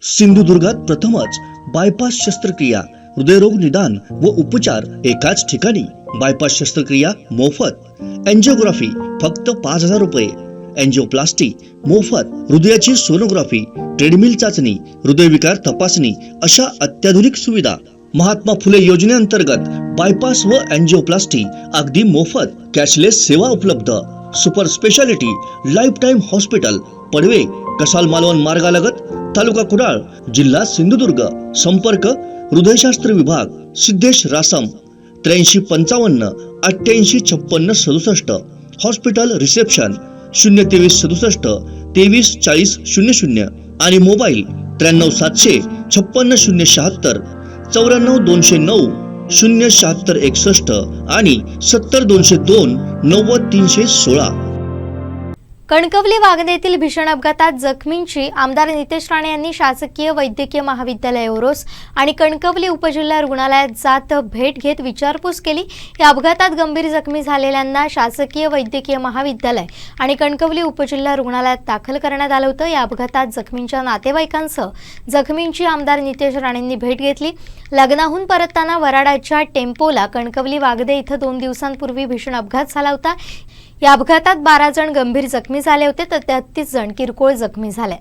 सिंधुदुर्गात प्रथमच बायपास शस्त्रक्रिया, हृदयरोग निदान व उपचार एकाच ठिकाणी. बायपास शस्त्रक्रिया मोफत, एंजिओग्राफी फक्त 5,000 रुपये, एंजिओप्लास्टी मोफत, हृदयाची सोनोग्राफी, ट्रेडमिल चाचणी, हृदयविकार तपासणी अशा अत्याधुनिक सुविधा. महात्मा फुले योजनेअंतर्गत बायपास व एंजिओप्लास्टी अगदी मोफत. कॅशलेस सेवा उपलब्ध. Super speciality life time hospital, Padave, Kasal Malvan मार्गालगत, तालुका कुडाळ, जिल्हा सिंधुदुर्ग. संपर्क हृदयशास्त्र विभाग, सिद्धेश रासम, 8355 88 56 67. हॉस्पिटल रिसेप्शन 023 67 23 40 00 आणि मोबाईल 93 700 56 076 94 209 076 61 आणि 70 202 90 316. कणकवली वागदे येथील भीषण अपघातात जखमींची आमदार नितेश राणे यांनी शासकीय वैद्यकीय महाविद्यालय ओरोस आणि कणकवली उपजिल्हा रुग्णालयात जात भेट घेत विचारपूस केली. या अपघातात गंभीर जखमी झालेल्यांना शासकीय वैद्यकीय महाविद्यालय आणि कणकवली उपजिल्हा रुग्णालयात दाखल करण्यात आलं होतं. या अपघातात जखमींच्या नातेवाईकांसह जखमींची आमदार नितेश राणेंनी भेट घेतली. लग्नाहून परतताना वराडाच्या टेम्पोला कणकवली वागदे इथं 2 दिवसांपूर्वी भीषण अपघात झाला होता. या अपघातात 12 जण गंभीर जखमी झाले होते तर 33 जण किरकोळ जखमी झाले.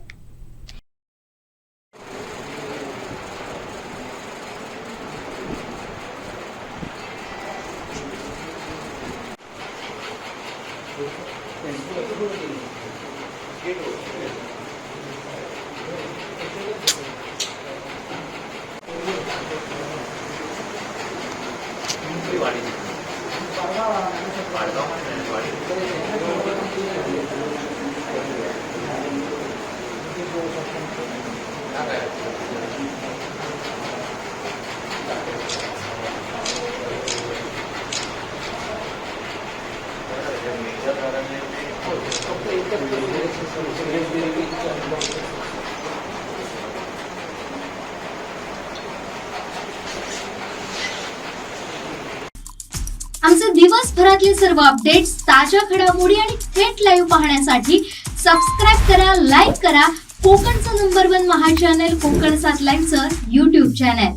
आमचे दिवसभरातले सर्व अपडेट्स, ताज्या घडामोडी आणि थेट लाईव्ह पाहण्यासाठी सबस्क्राईब करा, लाईक करा कोकणचं नंबर 1 महा चॅनल कोकण 7 लाईव्हचं YouTube चॅनल.